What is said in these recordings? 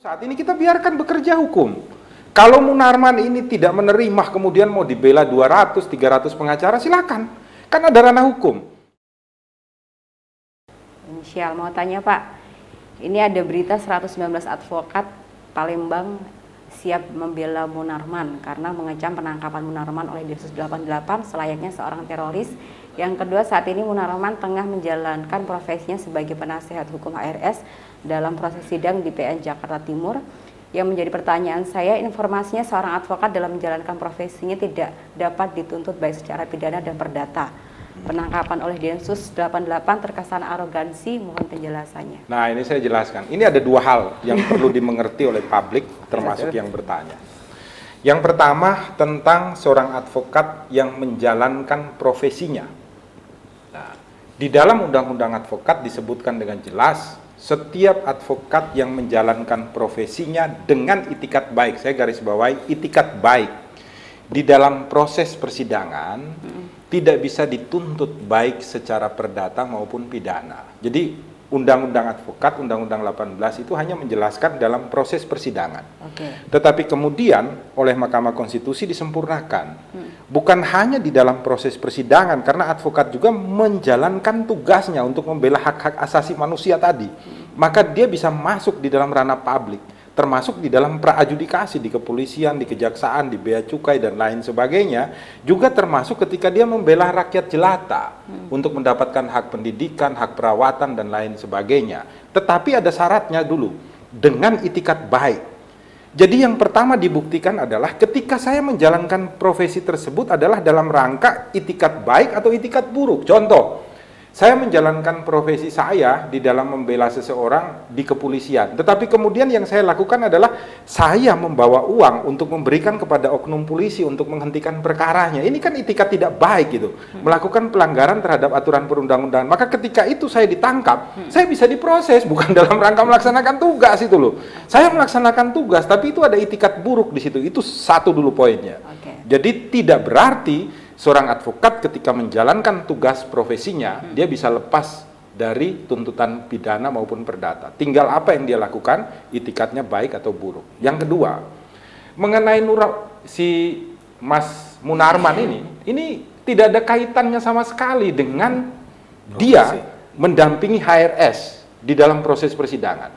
Saat ini kita biarkan bekerja hukum. Kalau Munarman ini tidak menerima, kemudian mau dibela 200, 300 pengacara, silakan. Kan ada ranah hukum. Inisial, mau tanya Pak, ini ada berita 119 advokat Palembang siap membela Munarman karena mengecam penangkapan Munarman oleh Densus 88 selayaknya seorang teroris. Yang kedua, saat ini Munarman tengah menjalankan profesinya sebagai penasehat hukum HRS dalam proses sidang di PN Jakarta Timur. Yang menjadi pertanyaan saya, informasinya seorang advokat dalam menjalankan profesinya tidak dapat dituntut baik secara pidana dan perdata. Penangkapan oleh Densus 88 terkesan arogansi, mohon penjelasannya. Nah, ini saya jelaskan. Ini ada dua hal yang perlu dimengerti oleh publik, termasuk yang bertanya. Yang pertama tentang seorang advokat yang menjalankan profesinya. Nah, di dalam Undang-Undang Advokat disebutkan dengan jelas, setiap advokat yang menjalankan profesinya dengan itikat baik, saya garis bawahi itikat baik, di dalam proses persidangan tidak bisa dituntut baik secara perdata maupun pidana. Jadi Undang-Undang Advokat, Undang-Undang 18 itu hanya menjelaskan dalam proses persidangan. Tetapi kemudian oleh Mahkamah Konstitusi disempurnakan. Bukan hanya di dalam proses persidangan, karena advokat juga menjalankan tugasnya untuk membela hak-hak asasi manusia tadi. Maka dia bisa masuk di dalam ranah publik, termasuk di dalam praadjudikasi di kepolisian, di kejaksaan, di bea cukai dan lain sebagainya, juga termasuk ketika dia membela rakyat jelata untuk mendapatkan hak pendidikan, hak perawatan dan lain sebagainya. Tetapi ada syaratnya dulu, dengan itikat baik. Jadi yang pertama dibuktikan adalah ketika saya menjalankan profesi tersebut adalah dalam rangka itikat baik atau itikat buruk. Contoh, saya menjalankan profesi saya di dalam membela seseorang di kepolisian. Tetapi kemudian yang saya lakukan adalah saya membawa uang untuk memberikan kepada oknum polisi untuk menghentikan perkaranya. Ini kan itikat tidak baik gitu. Melakukan pelanggaran terhadap aturan perundang-undangan. Maka ketika itu saya ditangkap, saya bisa diproses bukan dalam rangka melaksanakan tugas itu loh. Saya melaksanakan tugas, tapi itu ada itikat buruk di situ. Itu satu dulu poinnya. Jadi tidak berarti seorang advokat ketika menjalankan tugas profesinya, dia bisa lepas dari tuntutan pidana maupun perdata. Tinggal apa yang dia lakukan, itikatnya baik atau buruk. Yang kedua, mengenai si Mas Munarman ini tidak ada kaitannya sama sekali dengan dia mendampingi HRS di dalam proses persidangan.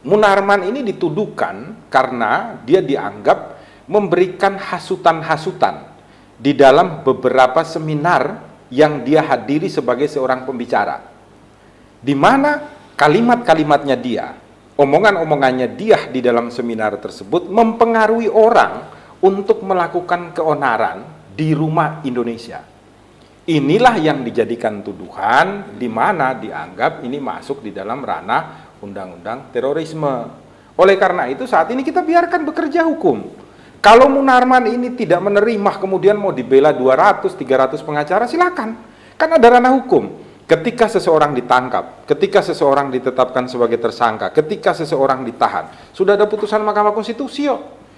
Munarman ini dituduhkan karena dia dianggap memberikan hasutan-hasutan di dalam beberapa seminar yang dia hadiri sebagai seorang pembicara, di mana kalimat-kalimatnya dia, omongan-omongannya dia di dalam seminar tersebut mempengaruhi orang untuk melakukan keonaran di rumah Indonesia. Inilah yang dijadikan tuduhan, di mana dianggap ini masuk di dalam ranah undang-undang terorisme. Oleh karena itu saat ini kita biarkan bekerja hukum. Kalau Munarman ini tidak menerima, kemudian mau dibela 200, 300 pengacara, silakan. Kan ada ranah hukum. Ketika seseorang ditangkap, ketika seseorang ditetapkan sebagai tersangka, ketika seseorang ditahan, sudah ada putusan Mahkamah Konstitusi,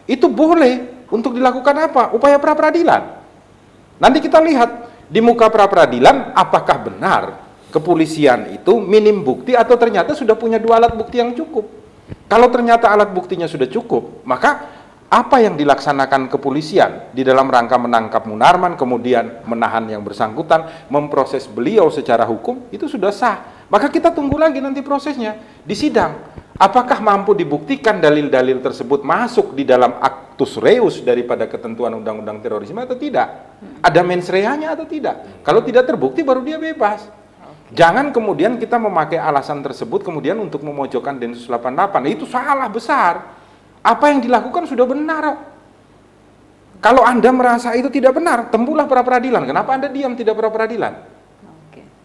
itu boleh untuk dilakukan apa? Upaya pra-peradilan. Nanti kita lihat di muka pra-peradilan apakah benar kepolisian itu minim bukti atau ternyata sudah punya dua alat bukti yang cukup. Kalau ternyata alat buktinya sudah cukup, maka apa yang dilaksanakan kepolisian di dalam rangka menangkap Munarman, kemudian menahan yang bersangkutan, memproses beliau secara hukum, itu sudah sah. Maka kita tunggu lagi nanti prosesnya di sidang. Apakah mampu dibuktikan dalil-dalil tersebut masuk di dalam actus reus daripada ketentuan undang-undang terorisme atau tidak? Ada mens reanya atau tidak? Kalau tidak terbukti baru dia bebas. Jangan kemudian kita memakai alasan tersebut kemudian untuk memojokkan Densus 88. Itu salah besar. Apa yang dilakukan sudah benar. Kalau Anda merasa itu tidak benar, tempuhlah pra-peradilan. Kenapa Anda diam tidak pra-peradilan?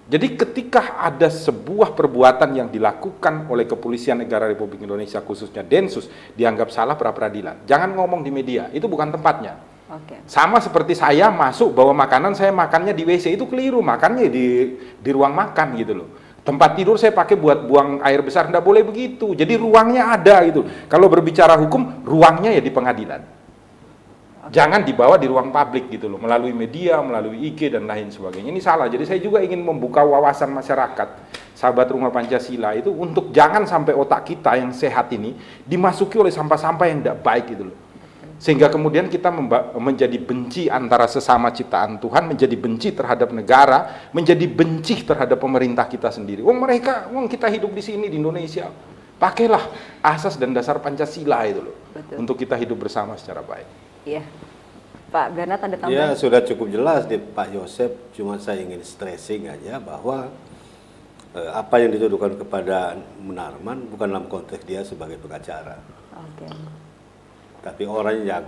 Jadi ketika ada sebuah perbuatan yang dilakukan oleh Kepolisian Negara Republik Indonesia, khususnya Densus, dianggap salah pra-peradilan. Jangan ngomong di media, itu bukan tempatnya. Sama seperti saya masuk bawa makanan, saya makannya di WC, itu keliru, makannya di ruang makan gitu loh. Tempat tidur saya pakai buat buang air besar, tidak boleh begitu. Jadi ruangnya ada gitu. Kalau berbicara hukum, ruangnya ya di pengadilan. Jangan dibawa di ruang publik gitu loh, melalui media, melalui IG dan lain sebagainya. Ini salah. Jadi saya juga ingin membuka wawasan masyarakat, sahabat Rumah Pancasila itu, untuk jangan sampai otak kita yang sehat ini dimasuki oleh sampah-sampah yang tidak baik gitu loh. Sehingga kemudian kita menjadi benci antara sesama ciptaan Tuhan, menjadi benci terhadap negara, menjadi benci terhadap pemerintah kita sendiri. Wong kita hidup di sini di Indonesia. Pakailah asas dan dasar Pancasila itu loh. Betul. Untuk kita hidup bersama secara baik. Iya. Pak Bernard ada tambahan? Ya, sudah cukup jelas di Pak Yosep, cuma saya ingin stressing aja bahwa apa yang dituduhkan kepada Munarman bukan dalam konteks dia sebagai pengacara. Oke. Tapi orang yang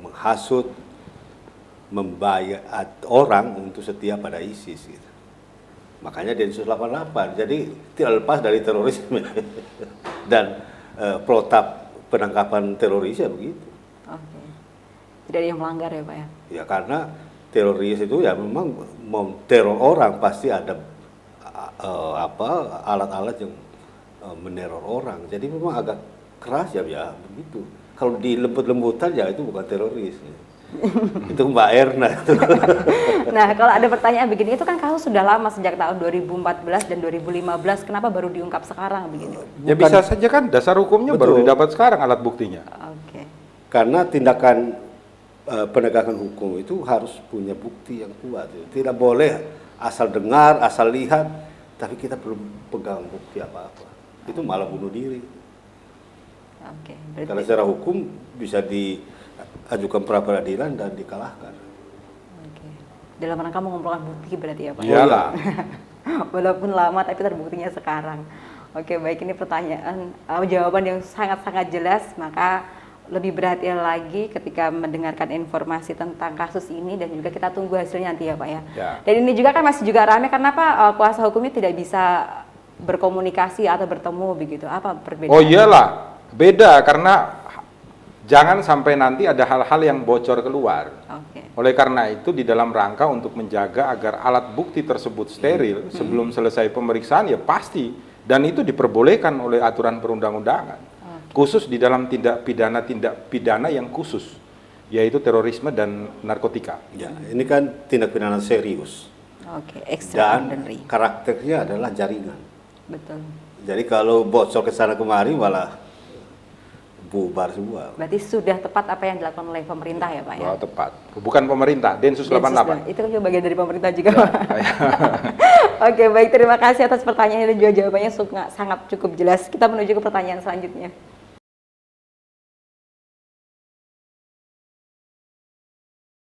menghasut, membayar orang untuk setia pada ISIS gitu. Makanya Densus 88. Jadi tidak lepas dari terorisme. Dan protap penangkapan teroris ya begitu. Oke. Tidak ada yang melanggar ya Pak ya? Ya karena teroris itu ya memang mau teror orang pasti ada alat-alat yang meneror orang. Jadi memang agak keras ya begitu. Kalau dilembut-lembutan ya itu bukan teroris. Itu Mbak Erna. Nah kalau ada pertanyaan begini, itu kan kasus sudah lama sejak tahun 2014 dan 2015, kenapa baru diungkap sekarang begini? Ya bisa saja kan dasar hukumnya baru didapat sekarang alat buktinya. Oke. Karena tindakan penegakan hukum itu harus punya bukti yang kuat. Tidak boleh asal dengar, asal lihat, tapi kita belum pegang bukti apa-apa. Itu malah bunuh diri. Oke. Karena secara hukum bisa diajukan pra peradilan dan dikalahkan. Oke. Dalam rangka mengumpulkan bukti berarti ya Pak? Iyalah. Walaupun lama tapi terbuktinya sekarang. Oke, baik, ini pertanyaan jawaban yang sangat-sangat jelas, maka lebih berhati-hati lagi ketika mendengarkan informasi tentang kasus ini, dan juga kita tunggu hasilnya nanti ya Pak ya. Dan ini juga kan masih juga ramai karena Pak kuasa hukumnya tidak bisa berkomunikasi atau bertemu begitu. Apa perbedaan? Oh iyalah, beda karena jangan sampai nanti ada hal-hal yang bocor keluar. Oke. Oleh karena itu di dalam rangka untuk menjaga agar alat bukti tersebut steril sebelum selesai pemeriksaan ya pasti, dan itu diperbolehkan oleh aturan perundang-undangan. Khusus di dalam tindak pidana yang khusus, yaitu terorisme dan narkotika. Ya, ini kan tindak pidana serius. Oke, dan extraordinary. karakternya adalah jaringan. Betul. Jadi kalau bocor ke sana kemari malah bubar semua. Berarti sudah tepat apa yang dilakukan oleh pemerintah ya Pak ya? Oh, tepat. Bukan pemerintah, Densus 88. Itu kan juga bagian dari pemerintah juga Pak. Oke, baik, terima kasih atas pertanyaannya dan juga jawabannya sangat cukup jelas. Kita menuju ke pertanyaan selanjutnya.